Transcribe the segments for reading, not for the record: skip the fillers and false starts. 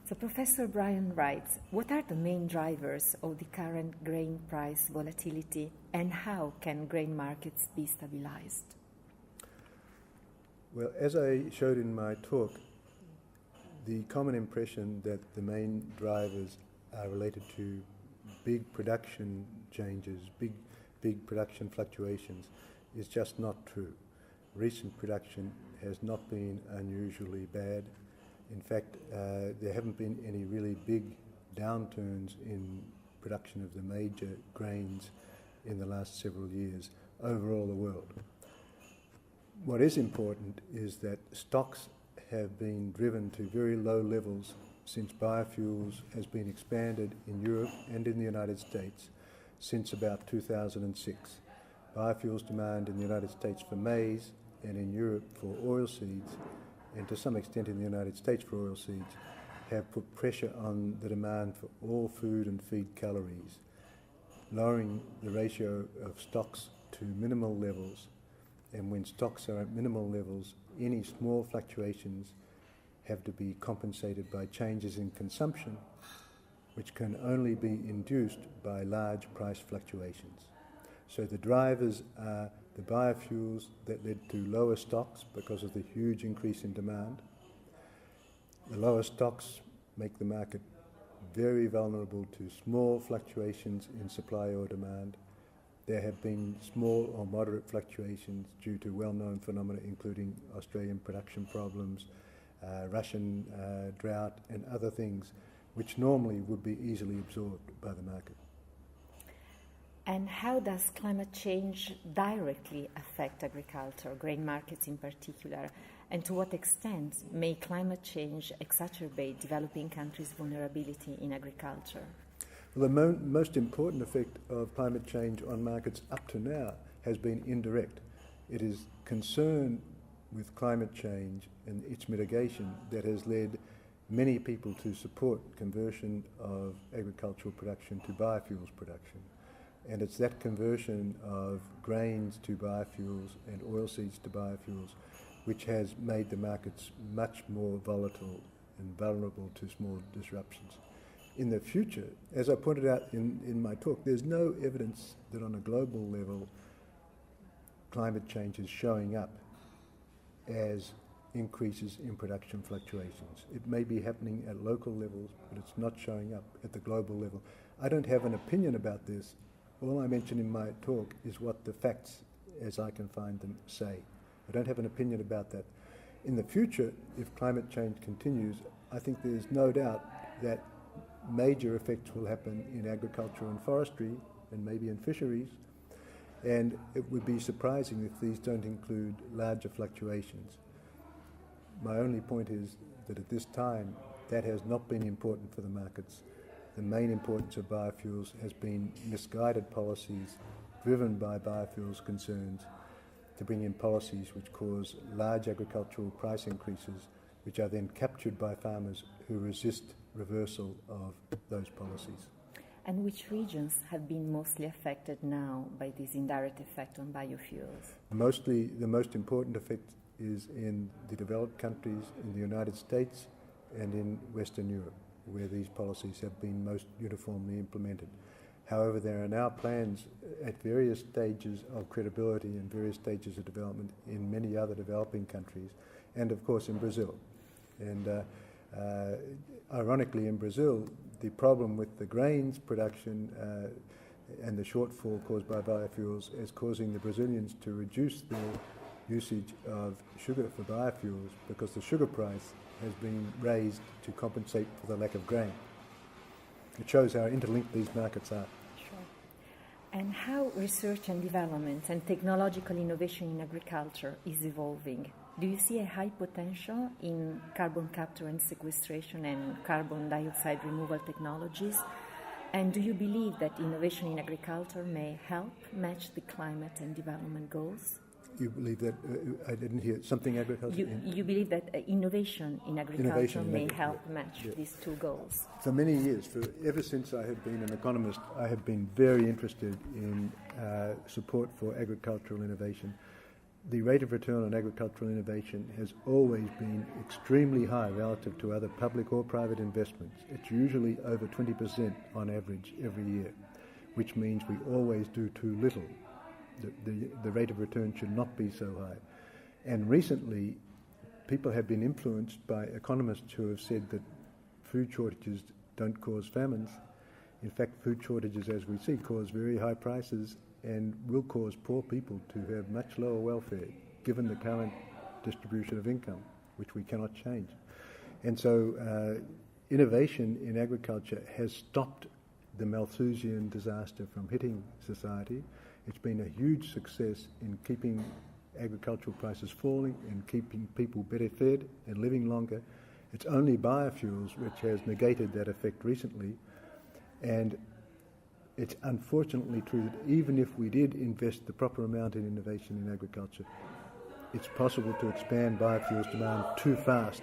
So Professor Brian Wright, what are the main drivers of the current grain price volatility, and how can grain markets be stabilized? Well, as I showed in my talk, the common impression that the main drivers are related to big production changes, big production fluctuations, is just not true. Recent production has not been unusually bad. In fact, there haven't been any really big downturns in production of the major grains in the last several years over all the world. What is important is that stocks have been driven to very low levels since biofuels has been expanded in Europe and in the United States since about 2006. Biofuels demand in the United States for maize and in Europe for oilseeds, and to some extent in the United States for oilseeds, have put pressure on the demand for all food and feed calories, lowering the ratio of stocks to minimal levels. And when stocks are at minimal levels, any small fluctuations have to be compensated by changes in consumption, which can only be induced by large price fluctuations. So the drivers are the biofuels that led to lower stocks because of the huge increase in demand. The lower stocks make the market very vulnerable to small fluctuations in supply or demand. There have been small or moderate fluctuations due to well-known phenomena including Australian production problems, Russian drought and other things which normally would be easily absorbed by the market. And how does climate change directly affect agriculture, grain markets in particular? And to what extent may climate change exacerbate developing countries' vulnerability in agriculture? Well, the most important effect of climate change on markets up to now has been indirect. It is concern with climate change and its mitigation that has led many people to support conversion of agricultural production to biofuels production. And it's that conversion of grains to biofuels and oilseeds to biofuels which has made the markets much more volatile and vulnerable to small disruptions. In the future, as I pointed out in my talk, there's no evidence that on a global level climate change is showing up as increases in production fluctuations. It may be happening at local levels, but it's not showing up at the global level. I don't have an opinion about this. All I mention in my talk is what the facts, as I can find them, say. I don't have an opinion about that. In the future, if climate change continues, I think there's no doubt that major effects will happen in agriculture and forestry and maybe in fisheries, and it would be surprising if these don't include larger fluctuations. My only point is that at this time that has not been important for the markets. The main importance of biofuels has been misguided policies driven by biofuels concerns to bring in policies which cause large agricultural price increases, which are then captured by farmers who resist reversal of those policies. And which regions have been mostly affected now by this indirect effect on biofuels? Mostly, the most important effect is in the developed countries, in the United States and in Western Europe, where these policies have been most uniformly implemented. However, there are now plans at various stages of credibility and various stages of development in many other developing countries, and of course in Brazil. And ironically, in Brazil, the problem with the grains production and the shortfall caused by biofuels is causing the Brazilians to reduce their usage of sugar for biofuels because the sugar price has been raised to compensate for the lack of grain. It shows how interlinked these markets are. Sure. And how research and development and technological innovation in agriculture is evolving. Do you see a high potential in carbon capture and sequestration and carbon dioxide removal technologies? And do you believe that innovation in agriculture may help match the climate and development goals? You believe that, I didn't hear, something agriculture? You believe that innovation in agriculture may help match these two goals? For many years, ever since I have been an economist, I have been very interested in support for agricultural innovation. the rate of return on agricultural innovation has always been extremely high relative to other public or private investments. It's usually over 20% on average every year, which means we always do too little. The rate of return should not be so high. And recently, people have been influenced by economists who have said that food shortages don't cause famines. In fact, food shortages, as we see, cause very high prices and will cause poor people to have much lower welfare, given the current distribution of income, which we cannot change. And so innovation in agriculture has stopped the Malthusian disaster from hitting society. It's been a huge success in keeping agricultural prices falling and keeping people better fed and living longer. It's only biofuels which has negated that effect recently. And it's unfortunately true that even if we did invest the proper amount in innovation in agriculture, it's possible to expand biofuels demand too fast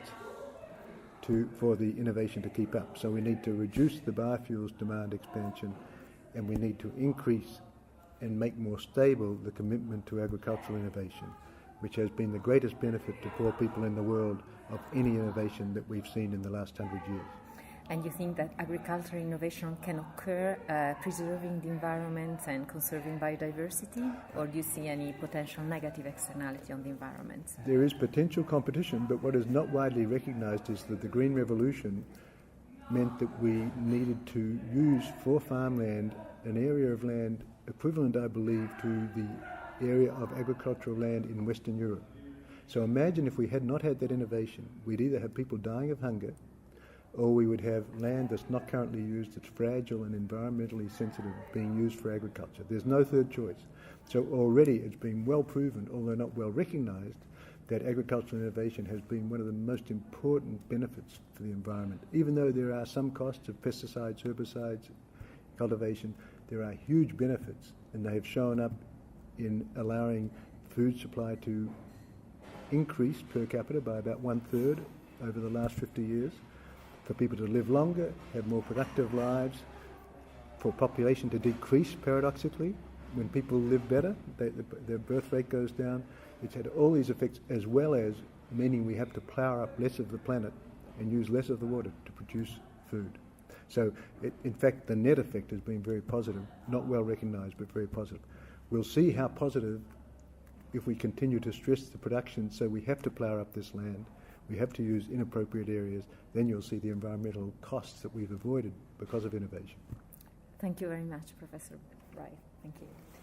for the innovation to keep up. So we need to reduce the biofuels demand expansion, and we need to increase and make more stable the commitment to agricultural innovation, which has been the greatest benefit to poor people in the world of any innovation that we've seen in the last 100 years. And you think that agricultural innovation can occur preserving the environment and conserving biodiversity, or do you see any potential negative externality on the environment? There is potential competition, but what is not widely recognized is that the Green Revolution meant that we needed to use for farmland an area of land equivalent, I believe, to the area of agricultural land in Western Europe. So imagine if we had not had that innovation, we'd either have people dying of hunger, or we would have land that's not currently used, that's fragile and environmentally sensitive, being used for agriculture. There's no third choice. So already it's been well proven, although not well recognized, that agricultural innovation has been one of the most important benefits for the environment. Even though there are some costs of pesticides, herbicides, cultivation, there are huge benefits, and they have shown up in allowing food supply to increase per capita by about 1/3 over the last 50 years, for people to live longer, have more productive lives, for population to decrease paradoxically. When people live better, their birth rate goes down. It's had all these effects, as well as meaning we have to plough up less of the planet and use less of the water to produce food. So, in fact, the net effect has been very positive, not well recognised, but very positive. We'll see how positive if we continue to stress the production, so we have to plough up this land, we have to use inappropriate areas, then you'll see the environmental costs that we've avoided because of innovation. Thank you very much, Professor Wright. Thank you.